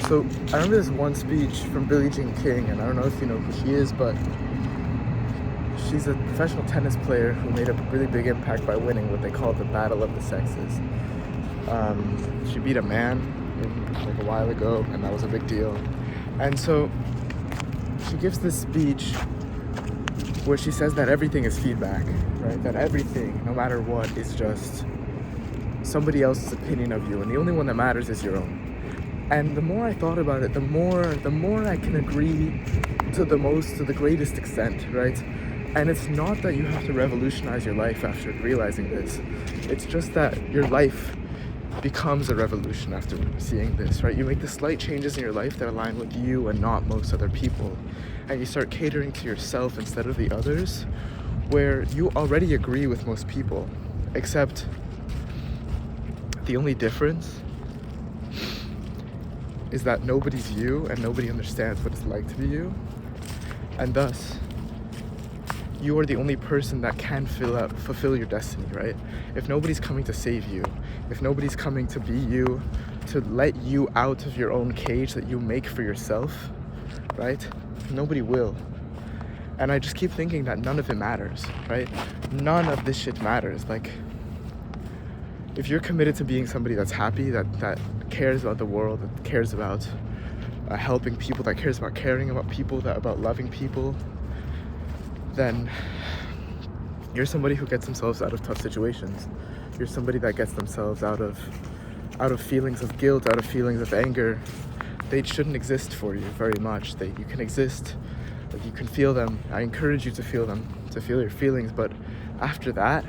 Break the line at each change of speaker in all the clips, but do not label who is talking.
So I remember this one speech from Billie Jean King, and I don't know if you know who she is, but she's a professional tennis player who made a really big impact by winning what they call the Battle of the Sexes. She beat a man like a while ago, and that was a big deal. And so she gives this speech where she says that everything is feedback, right? That everything, no matter what, is just somebody else's opinion of you, and the only one that matters is your own. And the more I thought about it, the more I can agree to the greatest extent, right? And it's not that you have to revolutionize your life after realizing this. It's just that your life becomes a revolution after seeing this, right? You make the slight changes in your life that align with you and not most other people. And you start catering to yourself instead of the others, where you already agree with most people, except the only difference is that nobody's you and nobody understands what it's like to be you. And thus, you are the only person that can fulfill your destiny, right? If nobody's coming to save you, if nobody's coming to be you, to let you out of your own cage that you make for yourself, right? Nobody will. And I just keep thinking that none of it matters, right? None of this shit matters. Like, if you're committed to being somebody that's happy, that cares about the world, that cares about helping people, that cares about caring about people, about loving people, then you're somebody who gets themselves out of tough situations. You're somebody that gets themselves out of feelings of guilt, out of feelings of anger. They shouldn't exist for you very much. You can exist, like, you can feel them. I encourage you to feel them, to feel your feelings, but after that,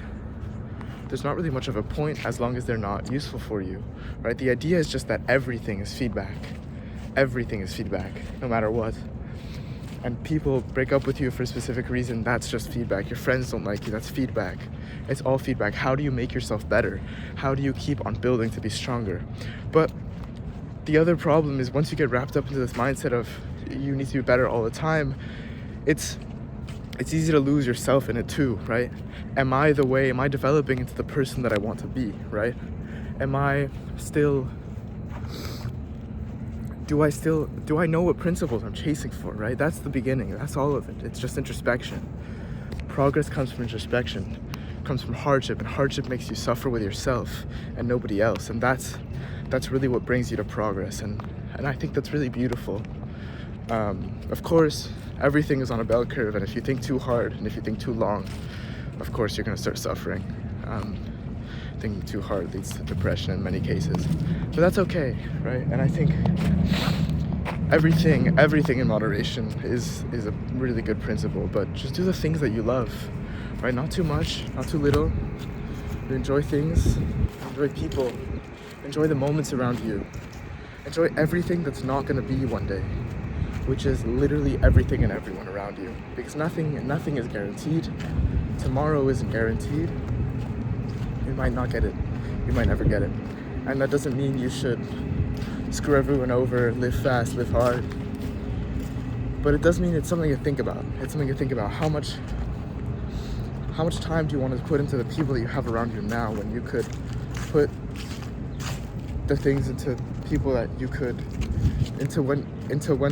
there's not really much of a point as long as they're not useful for you, right? The idea is just that everything is feedback. Everything is feedback, no matter what. And people break up with you for a specific reason, that's just feedback. Your friends don't like you, that's feedback. It's all feedback. How do you make yourself better? How do you keep on building to be stronger? But the other problem is, once you get wrapped up into this mindset of you need to be better all the time, it's easy to lose yourself in it too, right? Am I developing into the person that I want to be, right? Do I know what principles I'm chasing for, right? That's the beginning. That's all of it. It's just introspection. Progress comes from introspection, comes from hardship, and hardship makes you suffer with yourself and nobody else. And that's really what brings you to progress. And I think that's really beautiful. Of course, everything is on a bell curve, and if you think too hard and if you think too long, of course you're gonna start suffering. Thinking too hard leads to depression in many cases, but that's okay, right? And I think everything in moderation is a really good principle, but just do the things that you love, right? Not too much, not too little. You enjoy things, enjoy people, enjoy the moments around you, enjoy everything that's not gonna be you one day, which is literally everything and everyone around you, because nothing is guaranteed. Tomorrow isn't guaranteed. You might not get it. You might never get it. And that doesn't mean you should screw everyone over, live fast, live hard. But it does mean it's something to think about. It's something to think about. How much time do you want to put into the people that you have around you now, when you could put the things into people that you could, into when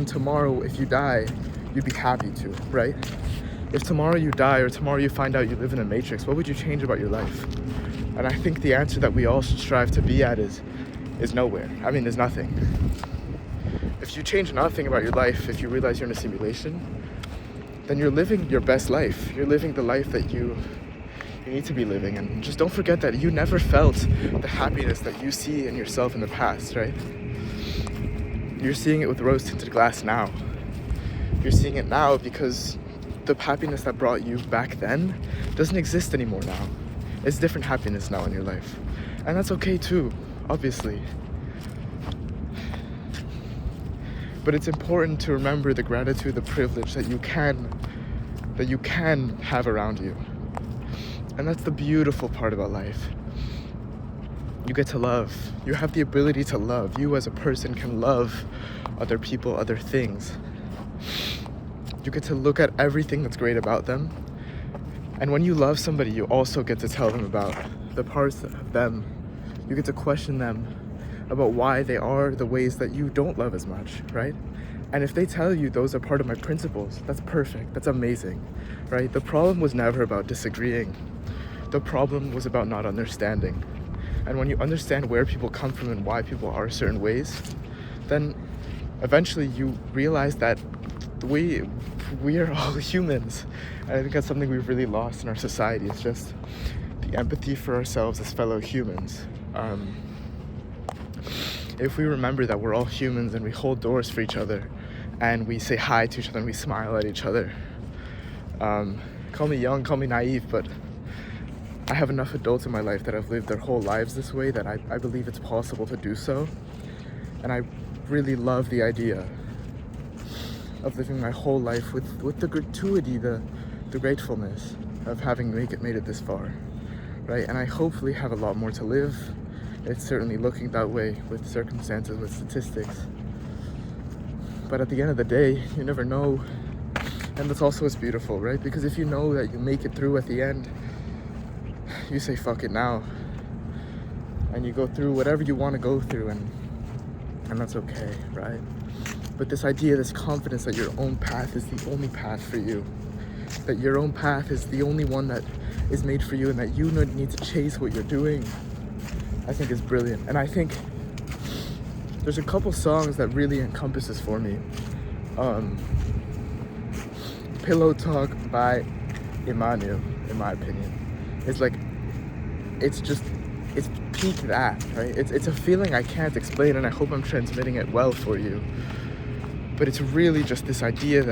tomorrow, if you die, you'd be happy to, right? If tomorrow you die, or tomorrow you find out you live in a matrix, what would you change about your life? And I think the answer that we all should strive to be at is nowhere. I mean, there's nothing. If you change nothing about your life, if you realize you're in a simulation, then you're living your best life. You're living the life that you need to be living. And just don't forget that you never felt the happiness that you see in yourself in the past, right? You're seeing it with rose-tinted glass now. You're seeing it now because the happiness that brought you back then doesn't exist anymore now. It's different happiness now in your life. And that's okay too, obviously. But it's important to remember the gratitude, the privilege that you can have around you. And that's the beautiful part about life. You get to love. You have the ability to love. You as a person can love other people, other things. You get to look at everything that's great about them. And when you love somebody, you also get to tell them about the parts of them. You get to question them about why they are the ways that you don't love as much, right? And if they tell you those are part of my principles, that's perfect, that's amazing, right? The problem was never about disagreeing. The problem was about not understanding. And when you understand where people come from and why people are certain ways, then eventually you realize that we are all humans. And I think that's something we've really lost in our society. It's just the empathy for ourselves as fellow humans. If we remember that we're all humans and we hold doors for each other and we say hi to each other and we smile at each other, call me young, call me naive, but I have enough adults in my life that have lived their whole lives this way that I believe it's possible to do so. And I really love the idea of living my whole life with the gratuity, the gratefulness of having made it this far, right? And I hopefully have a lot more to live. It's certainly looking that way with circumstances, with statistics. But at the end of the day, you never know. And that's also what's beautiful, right? Because if you know that you make it through at the end, you say fuck it now. And you go through whatever you want to go through, and that's okay, right? But this idea, this confidence that your own path is the only path for you, that your own path is the only one that is made for you, and that you need to chase what you're doing, I think is brilliant. And I think there's a couple songs that really encompasses for me. Pillow Talk by Emmanuel, in my opinion. It's like, it's peak that, right? It's a feeling I can't explain, and I hope I'm transmitting it well for you. But it's really just this idea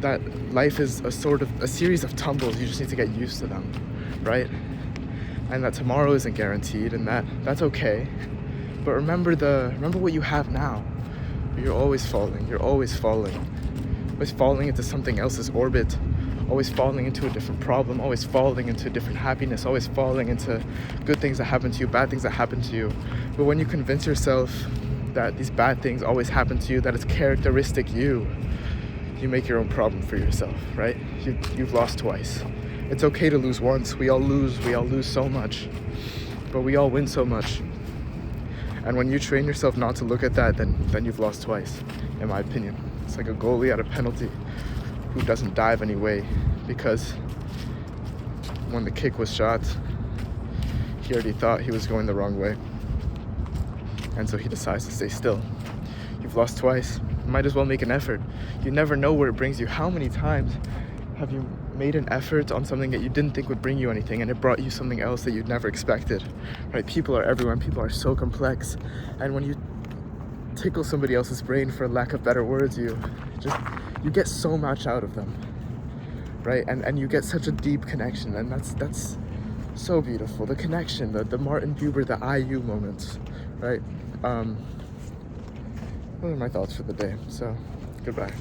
that life is a series of tumbles. You just need to get used to them, right? And that tomorrow isn't guaranteed, and that's okay. But remember what you have now. You're always falling into something else's orbit, always falling into a different problem, always falling into different happiness, always falling into good things that happen to you, bad things that happen to you. But when you convince yourself that these bad things always happen to you, that it's characteristic you make your own problem for yourself, right? You've lost twice. It's okay to lose once. We all lose so much, but we all win so much. And when you train yourself not to look at that, then you've lost twice, in my opinion. It's like a goalie at a penalty who doesn't dive anyway, because when the kick was shot, he already thought he was going the wrong way. And so he decides to stay still. You've lost twice. You might as well make an effort. You never know where it brings you. How many times have you made an effort on something that you didn't think would bring you anything, and it brought you something else that you'd never expected, right? People are everywhere, and people are so complex. And when you tickle somebody else's brain, for lack of better words, you get so much out of them, right? And you get such a deep connection, and that's so beautiful. The connection, the Martin Buber, the IU moments, right? Those are my thoughts for the day. So, goodbye.